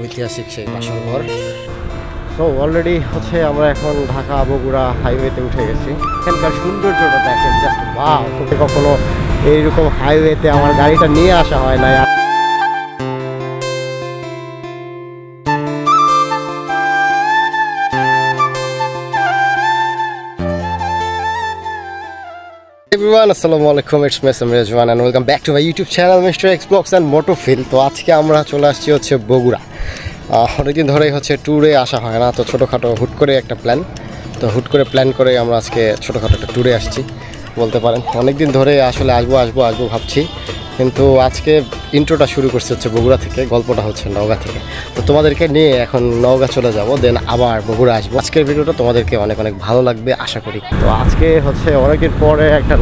ঐতিহাসিক সেই বাসরঘর। তো অলরেডি হচ্ছে আমরা এখন ঢাকা বগুড়া হাইওয়েতে উঠে গেছি। এখানকার সৌন্দর্যটা দেখেন, জাস্ট ওয়াও। কখনো এইরকম হাইওয়েতে আমার গাড়িটা নিয়ে আসা হয় না। Everyone, assalamu alaikum, it's me Samir Rizwan and welcome back to my YouTube channel Mr. X Vlogs and Motofil। তো আজকে আমরা চলে আসছি হচ্ছে বগুড়া। অনেকদিন ধরেই হচ্ছে ট্যুরে আসা হয় না, তো ছোটোখাটো হুট করে একটা প্ল্যান। তো হুট করে প্ল্যান করে আমরা আজকে ছোটোখাটো একটা ট্যুরে আসছি বলতে পারেন। অনেকদিন ধরে আসলে আসবো ভাবছি, কিন্তু আজকে ইন্ট্রোটা শুরু করছে হচ্ছে বগুড়া থেকে, গল্পটা হচ্ছে নওগাঁ থেকে। তো তোমাদেরকে নিয়ে এখন নওগাঁ চলে যাব, দেন আবার বগুড়া আসবো। আজকের ভিডিওটা তোমাদেরকে অনেক ভালো লাগবে আশা করি। তো আজকে হচ্ছে অনেকদিন পরে একটা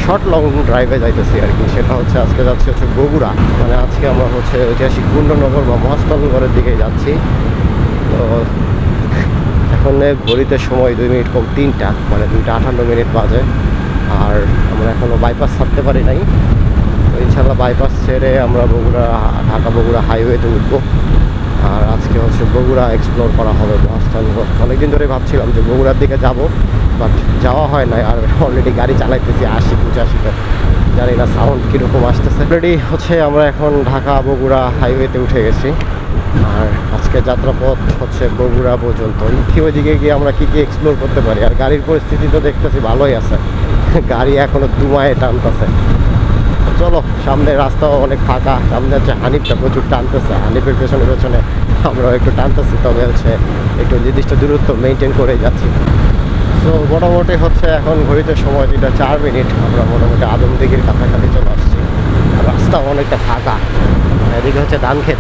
শর্ট লং ড্রাইভে যাইতেছি আর কি। সেটা হচ্ছে আজকে যাচ্ছি হচ্ছে বগুড়া, মানে আজকে আমরা হচ্ছে ঐতিহাসিক গুন্ডনগর বা মহাস্থানগরের দিকে যাচ্ছি। তো এখন ঘড়িতে সময় 2 মিনিট কম 3টা, মানে 2:58 বাজে। আর আমরা এখনও বাইপাস ছাড়তে পারি নাই। তো ইনশাল্লাহ বাইপাস ছেড়ে আমরা ঢাকা বগুড়া হাইওয়েতে উঠবো। আর আজকে হচ্ছে বগুড়া এক্সপ্লোর করা হবে মহাস্থানগড়। অনেকদিন ধরে ভাবছিলাম যে বগুড়ার দিকে যাব, বাট যাওয়া হয় না। আর অলরেডি গাড়ি চালাইতেছি 80-85, জানি না সাউন্ড কীরকম আসতেছে। অলরেডি হচ্ছে আমরা এখন ঢাকা বগুড়া হাইওয়েতে উঠে গেছি। আর আজকে যাত্রাপথ হচ্ছে বগুড়া পর্যন্ত। ওইদিকে গিয়ে আমরা কী এক্সপ্লোর করতে পারি। আর গাড়ির পরিস্থিতি তো দেখতেছি ভালোই আছে, গাড়ি এখনও দুমায়ে টানতেছে। চলো, সামনে রাস্তাও অনেক ফাঁকা। সামনে হচ্ছে হানিফটা প্রচুর টানতেছে, হানিফের পেছনে আমরাও একটু টানতেছি, তবে হচ্ছে একটু নির্দিষ্ট দূরত্ব মেনটেন করে যাচ্ছি। তো মোটামুটি হচ্ছে এখন ঘড়িতে সময় 4 মিনিট, আমরা মোটামুটি আদমদিঘির কাছাকাছি চলে আসছি। আর রাস্তা অনেকটা ফাঁকা। এদিকে হচ্ছে ধানক্ষেত।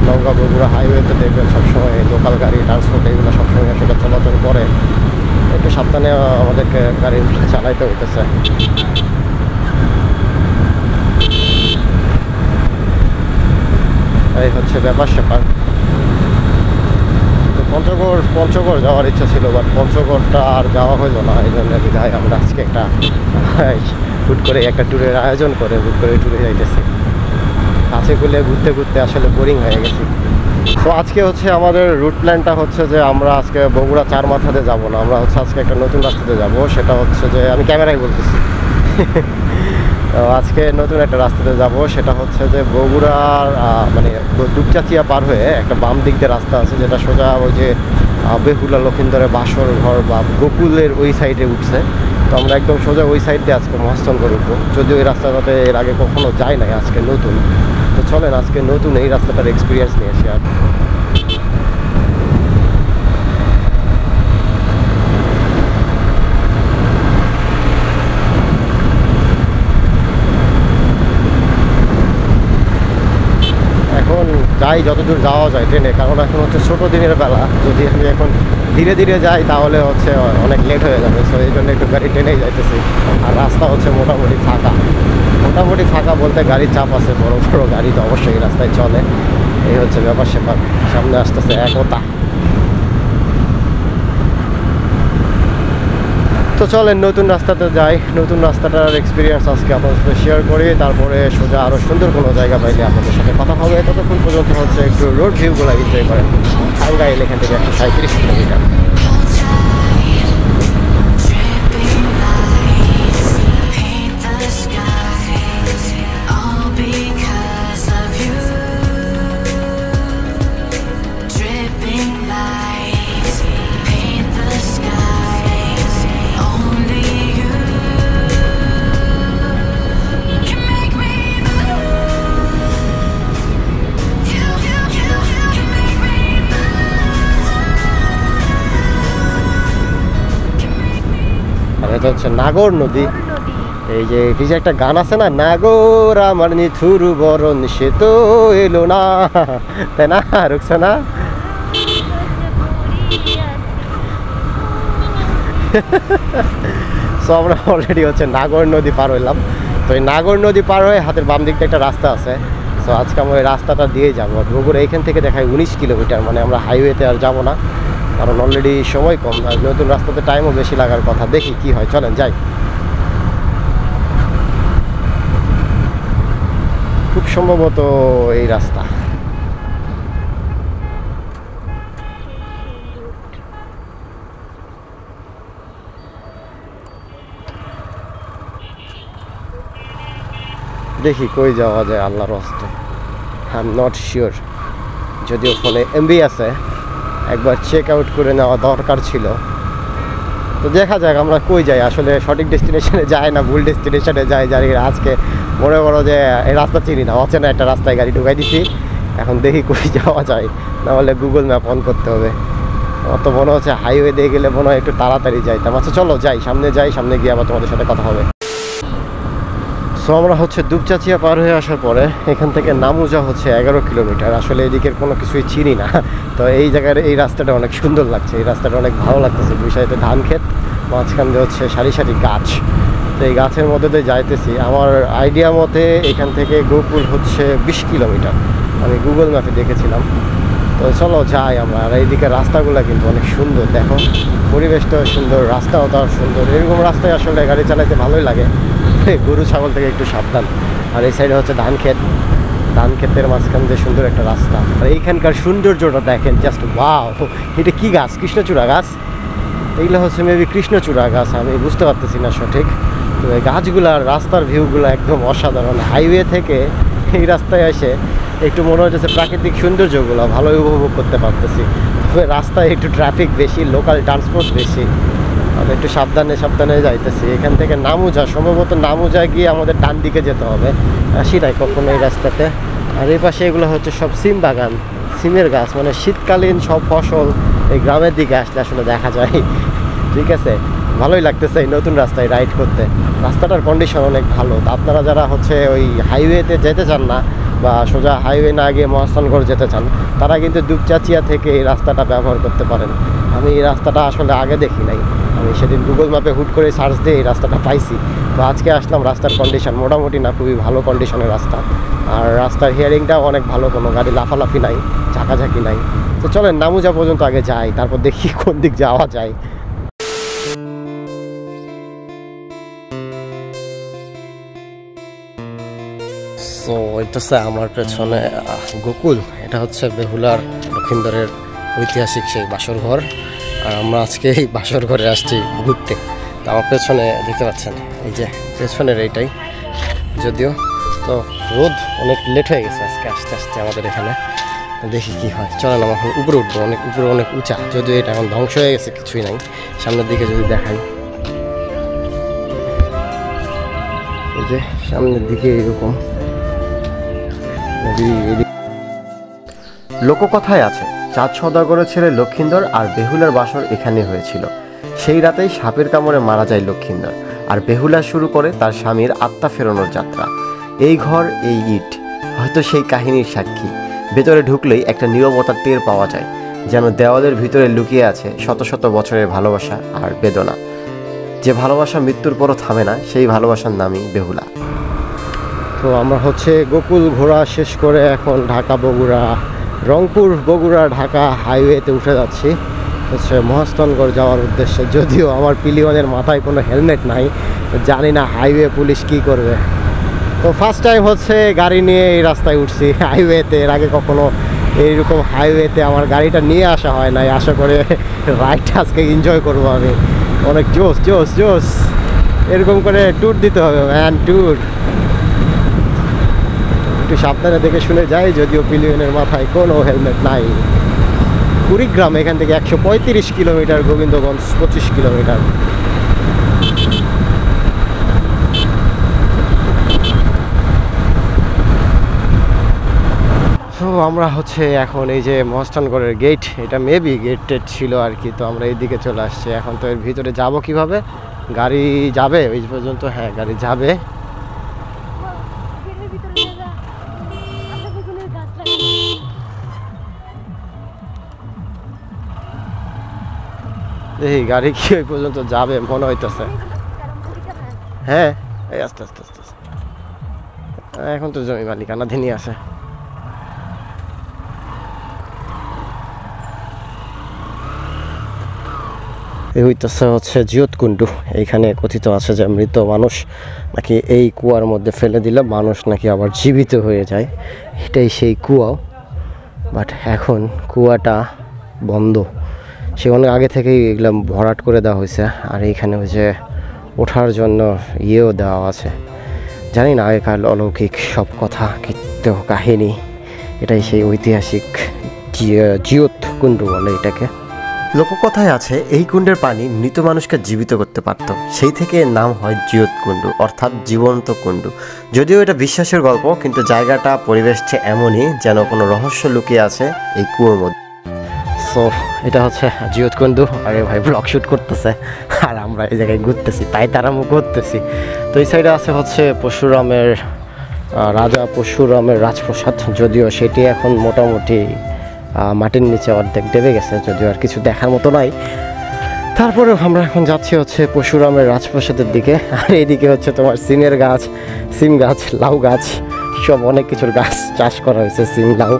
নওগাঁ বগুড়া হাইওয়েতে দেখবেন সবসময় লোকাল গাড়ি ট্রান্সপোর্ট এগুলো সবসময় সেটা চলাচল করে। একটু সাবধানে আমাদেরকে গাড়ি চালাইতে হইতেছে। এই হচ্ছে ব্যাপার স্যাপার। তো পঞ্চগড় যাওয়ার ইচ্ছা ছিল, বাট পঞ্চগড়টা আর যাওয়া হইলো না। এই জন্য বিধায় আমরা আজকে একটা হুট করে একটা ট্যুরের আয়োজন করে হুট করে ট্যুরে যাইতেছি। কাছে গুলে ঘুরতে আসলে বোরিং হয়ে গেছি। তো আজকে হচ্ছে আমাদের রুট প্ল্যানটা হচ্ছে যে আমরা আজকে বগুড়া 4 মাথাতে যাব না, আমরা হচ্ছে আজকে একটা নতুন রাস্তাতে যাব। সেটা হচ্ছে যে আমি ক্যামেরায় বলতেছি আজকে নতুন একটা রাস্তাতে যাব। সেটা হচ্ছে যে বগুড়ার মানে দুপচাচিয়া পার হয়ে একটা বাম দিক দিয়ে রাস্তা আছে, যেটা সোজা ওই যে বেহুলা লক্ষিন্দরের বাসর ঘর বা গোকুলের ওই সাইডে উঠছে। তো আমরা একদম সোজা ওই সাইড দিয়ে আজকে মহাস্থানগড় উঠবো। যদিও ওই রাস্তাটাতে এর আগে কখনো যাই নাই, আজকে নতুন। তো চলেন আজকে নতুন এই রাস্তাটার এক্সপিরিয়েন্স নিয়ে আসি। আর এখন যাই যতদূর যাওয়া যায় ট্রেনে, কারণ এখন হচ্ছে ছোটো দিনের বেলা। যদি আমি এখন ধীরে ধীরে যাই তাহলে হচ্ছে অনেক লেট হয়ে যাবে। সো এই জন্য একটু গাড়ি ট্রেনেই যাইতেছি। আর রাস্তা হচ্ছে মোটামুটি ফাঁকা বলতে গাড়ির চাপ আছে, বড় গাড়ি তো অবশ্যই এই রাস্তায় চলে। এই হচ্ছে ব্যাপার স্যাপার। সামনে আসতেছে একতা। তো চলেন নতুন রাস্তাতে যাই, নতুন রাস্তাটার এক্সপিরিয়েন্স আজকে আপনাদের সাথে শেয়ার করি। তারপরে সোজা আরও সুন্দর কোনো জায়গা পাইলে আপনাদের সাথে কথা হবে। ততক্ষণ পর্যন্ত হচ্ছে একটু রোড ভিউগুলো এনজয় করেন। টাঙ্গাইল এখান থেকে 137 কিলোমিটার। এটা হচ্ছে নাগর নদী। এই যে কি যে একটা গান আছে না, নাগর আমার নিথুরু বরণ সে তো এলো না, তাই না? রুকছে না? সো আমরা অলরেডি হচ্ছে নাগর নদী পার হইলাম। তো এই নাগর নদী পার হয়ে হাতের বাম দিকটা একটা রাস্তা আছে। সো আজকে আমরা ওই রাস্তাটা দিয়ে যাবো। বগুড়া এইখান থেকে দেখায় 19 কিলোমিটার, মানে আমরা হাইওয়েতে আর যাবো না, কারণ অলরেডি সময় কম। আর নতুন রাস্তাতে টাইমও বেশি লাগার কথা। দেখি কি হয়, চলেন যাই। খুব সম্ভবত এই রাস্তা। দেখি কই যাওয়া যায় আল্লাহর হস্তে, আই এম নট শিওর। যদিও ফোনে এমবি আছে, একবার চেক আউট করে নেওয়া দরকার ছিল। তো দেখা যাক আমরা কই যাই, আসলে সঠিক ডেস্টিনেশনে যায় না ভুল ডেস্টিনেশনে যাই। জানি আজকে মনে করো যে এই রাস্তা চিনি না, অচেনা একটা রাস্তায় গাড়ি ঢুকাই দিছি। এখন দেখি কই যাওয়া যায়, নাহলে গুগল ম্যাপ অন করতে হবে। আমার তো মনে হচ্ছে হাইওয়ে দিয়ে গেলে মনে হয় একটু তাড়াতাড়ি যাইতাম। আচ্ছা চলো যাই, সামনে যাই, সামনে গিয়ে আবার তোমাদের সাথে কথা হবে। সো আমরা হচ্ছে দুপচাচিয়া পার হয়ে আসার পরে এখান থেকে নামুজা হচ্ছে 11 কিলোমিটার। আসলে এদিকের কোনো কিছুই চিনি না, তো এই জায়গার এই রাস্তাটা অনেক সুন্দর লাগছে, এই রাস্তাটা অনেক ভালো লাগতেছে। দুই সাইডে ধান ক্ষেত, মাঝখান দিয়ে হচ্ছে সারি সারি গাছ। তো এই গাছের মধ্যে দিয়ে যাইতেছি। আমার আইডিয়া মতে এখান থেকে গোকুল হচ্ছে 20 কিলোমিটার, আমি গুগল ম্যাপে দেখেছিলাম। তো চলো যাই আমরা। আর এইদিকে রাস্তাগুলো কিন্তু অনেক সুন্দর, দেখো পরিবেশটাও সুন্দর, রাস্তাও তাও সুন্দর। এরকম রাস্তায় আসলে গাড়ি চালাইতে ভালোই লাগে। গরু ছাগল থেকে একটু সাবধান। আর এই সাইডে হচ্ছে ধান ক্ষেত, ধান ক্ষেতের মাঝখান দিয়ে সুন্দর একটা রাস্তা। আর এইখানকার সৌন্দর্যটা দেখেন, জাস্ট ওয়াও। এটা কি গাছ? কৃষ্ণচূড়া গাছ। এইগুলো হচ্ছে মেবি কৃষ্ণচূড়া গাছ, আমি বুঝতে পারতেছি না সঠিক। তো এই গাছগুলো আর রাস্তার ভিউগুলো একদম অসাধারণ। হাইওয়ে থেকে এই রাস্তায় এসে একটু মনে হচ্ছে প্রাকৃতিক সৌন্দর্যগুলো ভালোই উপভোগ করতে পারতেছি। তবে রাস্তায় একটু ট্রাফিক বেশি, লোকাল ট্রান্সপোর্ট বেশি, আমি একটু সাবধানে সাবধানে যাইতেছি। এখান থেকে নামুজা, সম্ভবত নামুজা গিয়ে আমাদের ডান দিকে যেতে হবে, আসি নাই কখনো এই রাস্তাতে। আর এই পাশে এগুলো হচ্ছে সব সিম বাগান, সিমের গাছ, মানে শীতকালীন সব ফসল এই গ্রামের দিকে আসলে আসলে দেখা যায়। ঠিক আছে, ভালোই লাগতেছে এই নতুন রাস্তায় রাইড করতে। রাস্তাটার কন্ডিশন অনেক ভালো। আপনারা যারা হচ্ছে ওই হাইওয়েতে যেতে চান না বা সোজা হাইওয়ে না গিয়ে মহাস্থানগড় যেতে চান, তারা কিন্তু দুপচাচিয়া থেকে এই রাস্তাটা ব্যবহার করতে পারেন। আমি এই রাস্তাটা আসলে আগে দেখি নাই, আমি সেদিন গুগল ম্যাপে হুট করে সার্চ দিয়ে এই রাস্তাটা পাইছি। তো আজকে আসলাম। রাস্তার কন্ডিশন মোটামুটি না, খুবই ভালো কন্ডিশনের রাস্তা। আর রাস্তার হিয়ারিংটাও অনেক ভালো, কোনো গাড়ি লাফালাফি নাই, ঝাঁকাঝাঁকি নাই। তো চলেন নামুজা পর্যন্ত আগে যাই, তারপর দেখি কোন দিক যাওয়া যায়। সো এটা আমার পেছনে গোকুল, এটা হচ্ছে বেহুলার লক্ষিন্দরের ঐতিহাসিক সেই বাসর ঘর। আর আমরা আজকে এই বাসর ঘরে আসছি ঘুরতে। তো আমার পেছনে দেখতে পাচ্ছেন, এই যে পেছনের এইটাই। যদিও তো রোদ অনেক লেট হয়ে গেছে আজকে আসতে আসতে আমাদের এখানে। দেখি কি হয়, চলেন আমরা এখন উপরে উঠবো। অনেক উপরে, অনেক উঁচা, যদিও এটা এখন ধ্বংস হয়ে গেছে, কিছুই নাই। সামনের দিকে যদি দেখাই, এই যে সামনের দিকে এরকম। লোককথায় আছে চাঁদ সওদাগরের ছেলে লক্ষিন্দর আর বেহুলার বাসর এখানে হয়েছিল। সেই রাতেই সাপের কামড়ে মারা যায় লক্ষিন্দর, আর বেহুলা শুরু করে তার স্বামীর আত্মা ফেরানোর যাত্রা। এই ঘর, এই ইট হয়তো সেই কাহিনীর সাক্ষী। ভেতরে ঢুকলেই একটা নীরবতার টের পাওয়া যায়, যেন দেওয়ালের ভিতরে লুকিয়ে আছে শত শত বছরের ভালোবাসা আর বেদনা। যে ভালোবাসা মৃত্যুর পরও থামে না, সেই ভালোবাসার নামই বেহুলা। তো আমরা হচ্ছে গোকুল ঘোরা শেষ করে এখন ঢাকা বগুড়া, রংপুর বগুড়া ঢাকা হাইওয়েতে উঠে যাচ্ছি হচ্ছে মহাস্থানগড় যাওয়ার উদ্দেশ্যে। যদিও আমার পিলিয়নের মাথায় কোনো হেলমেট নাই, জানি না হাইওয়ে পুলিশ কি করবে। তো ফার্স্ট টাইম হচ্ছে গাড়ি নিয়ে এই রাস্তায় উঠছি হাইওয়েতে। এর আগে কখনো এইরকম হাইওয়েতে আমার গাড়িটা নিয়ে আসা হয় নাই। আশা করে রাইডটা আজকে এনজয় করবো আমি। অনেক জোস জোস জোস, এরকম করে ট্যুর দিতে হবে ম্যান, ট্যুর। একটু সাবধানে দেখে শুনে যাই, যদিও পিলিয়নের মাথায় কোনো হেলমেট নাই। কুড়িগ্রাম এখান থেকে 135 কিলোমিটার, গোবিন্দগঞ্জ 25 কিলোমিটার। তো আমরা হচ্ছে এখন এই যে মহাস্থানগড়ের গেট, এটা মেবি গেট টেট ছিল আর কি। তো আমরা এইদিকে চলে আসছি। এখন তো এর ভিতরে যাব কিভাবে? গাড়ি যাবে ওই পর্যন্ত? হ্যাঁ গাড়ি যাবে। এই গাড়ি কি ওই পর্যন্ত যাবে মনে হইতেছে। হ্যাঁ এই আস্তে আস্তে আস্তে আস্তে। এখন তো জমি মালিকানাধীনই আছে। এই হইতেছে হচ্ছে জিয়তকুণ্ডু। এইখানে কথিত আছে যে মৃত মানুষ নাকি এই কুয়ার মধ্যে ফেলে দিলে মানুষ নাকি আবার জীবিত হয়ে যায়। এটাই সেই কুয়াও, বাট এখন কুয়াটা বন্ধ। সে অনেক আগে থেকেই এগুলো ভরাট করে দেওয়া হয়েছে। আর এইখানে হচ্ছে ওঠার জন্য ইয়েও দেওয়া আছে, জানি না আগেকার অলৌকিক সব কথা কীর্ত কাহিনী। এটাই সেই ঐতিহাসিক জিয়ত কুণ্ড বলে এটাকে। লোককথায় আছে এই কুণ্ডের পানি মৃত মানুষকে জীবিত করতে পারত, সেই থেকে এর নাম হয় জিয়ত কুণ্ড, অর্থাৎ জীবন্ত কুণ্ড। যদিও এটা বিশ্বাসের গল্প, কিন্তু জায়গাটা পরিবেশটা এমনই যেন কোনো রহস্য লুকিয়ে আছে এই কুয়োর মধ্যে। সো এটা হচ্ছে জিয়ত কুণ্ড। আরে ভাই ব্লগ শ্যুট করতেছে আর আমরা এই জায়গায় ঘুরতেছি, তাই তারামও ঘুরতেছি। তো এই সাইডে আছে হচ্ছে পরশুরামের রাজা পরশুরামের রাজপ্রাসাদ, যদিও সেটি এখন মোটামুটি মাটির নিচে অর্ধেক ডেবে গেছে, যদিও আর কিছু দেখার মতো নাই। তারপরেও আমরা এখন যাচ্ছি হচ্ছে পরশুরামের রাজপ্রাসাদের দিকে। আর এইদিকে হচ্ছে তোমার সিমের গাছ, সিম গাছ, লাউ গাছ, সব অনেক কিছুর গাছ চাষ করা হয়েছে, সিম লাউ।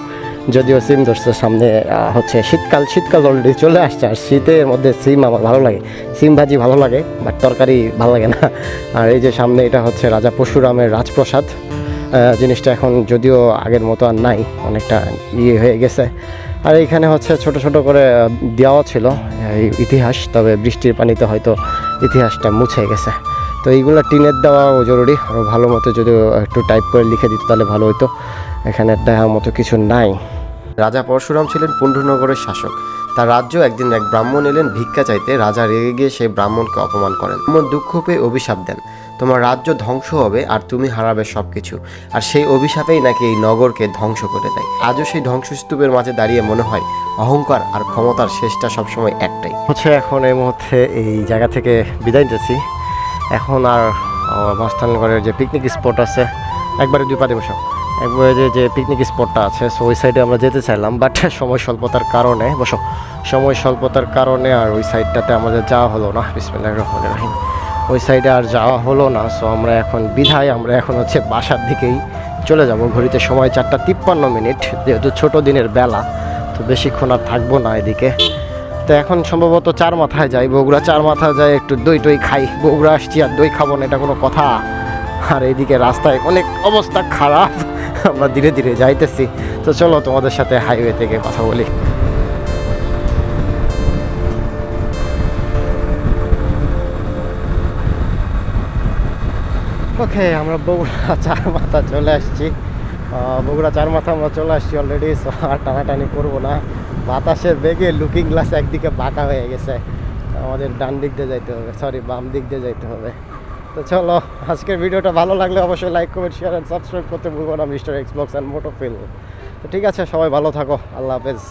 যদিও সিম ধরছে সামনে, হচ্ছে শীতকাল অলরেডি চলে আসছে, আর শীতের মধ্যে সিম আমার ভালো লাগে, সিম ভাজি ভালো লাগে, বাট তরকারি ভালো লাগে না। আর এই যে সামনে এটা হচ্ছে রাজা পরশুরামের রাজপ্রাসাদ। জিনিসটা এখন যদিও আগের মতো আর নাই, অনেকটা হয়ে গেছে। আর এইখানে হচ্ছে ছোট ছোট করে দেওয়া ছিল ইতিহাস, তবে বৃষ্টির পানিতে হয়তো ইতিহাসটা মুছে গেছে। তো এইগুলো টিনের দেওয়াও জরুরি, আরও ভালো মতো যদি একটু টাইপ করে লিখে দিত তাহলে ভালো হতো। এখানে দেওয়ার মতো কিছু নাই। রাজা পরশুরাম ছিলেন পুণ্ড্রনগরের শাসক। তার রাজ্য একদিন এক ব্রাহ্মণ এলেন ভিক্ষা চাইতে। রাজা রেগে গিয়ে সেই ব্রাহ্মণকে অপমান করেন। ব্রাহ্মণ দুঃখ পেয়ে অভিশাপ দেন, তোমার রাজ্য ধ্বংস হবে আর তুমি হারাবে সব কিছু। আর সেই অভিশাপেই নাকি এই নগরকে ধ্বংস করে দেয়। আজও সেই ধ্বংসস্তূপের মাঝে দাঁড়িয়ে মনে হয় অহংকার আর ক্ষমতার শেষটা সবসময় একটাই। হচ্ছে এখন এই মুহূর্তে এই জায়গা থেকে বিদায় নিতেছি। এখন আর মস্তানগড়ের যে পিকনিক স্পট আছে, একবারে দুই পা দিয়ে বসো, একবারে যে পিকনিক স্পটটা আছে, সো ওই সাইডে আমরা যেতে চাইলাম, বাট সময় স্বল্পতার কারণে আর ওই সাইডটাতে আমাদের যাওয়া হলো না। বিসমিল্লাহির রহমানির রহিম। ওই সাইডে আর যাওয়া হলো না। সো আমরা এখন হচ্ছে বাসার দিকেই চলে যাব। ঘড়িতে সময় 4:53, যেহেতু ছোটো দিনের বেলা, তো বেশিক্ষণ আর থাকবো না এদিকে। তো এখন সম্ভবত চার মাথায় যাই, বগুড়া চার মাথায় যাই, একটু দই টই খাই। বগুড়া আসছি আর দই খাবো না, এটা কোনো কথা? আর এইদিকে রাস্তায় অনেক অবস্থা খারাপ, আমরা ধীরে ধীরে যাইতেছি। তো চলো তোমাদের সাথে হাইওয়ে থেকে কথা বলি। ওকে, আমরা বগুড়া চার মাথা চলে আসছি। আমরা চলে আসছি অলরেডি। সো আর টানাটানি করবো না, বাতাসের বেগে লুকিং গ্লাস একদিকে বাঁকা হয়ে গেছে, আমাদের ডান দিক দিয়ে যাইতে হবে, বাম দিক দিয়ে যাইতে হবে। তো চলো, আজকের ভিডিওটা ভালো লাগলে অবশ্যই like, comment, share and subscribe করতে ভুলবো না, মিস্টার এক্সব্লগস অ্যান্ড মোটোফিল। তো ঠিক আছে, সবাই ভালো থাকো, আল্লাহ হাফেজ।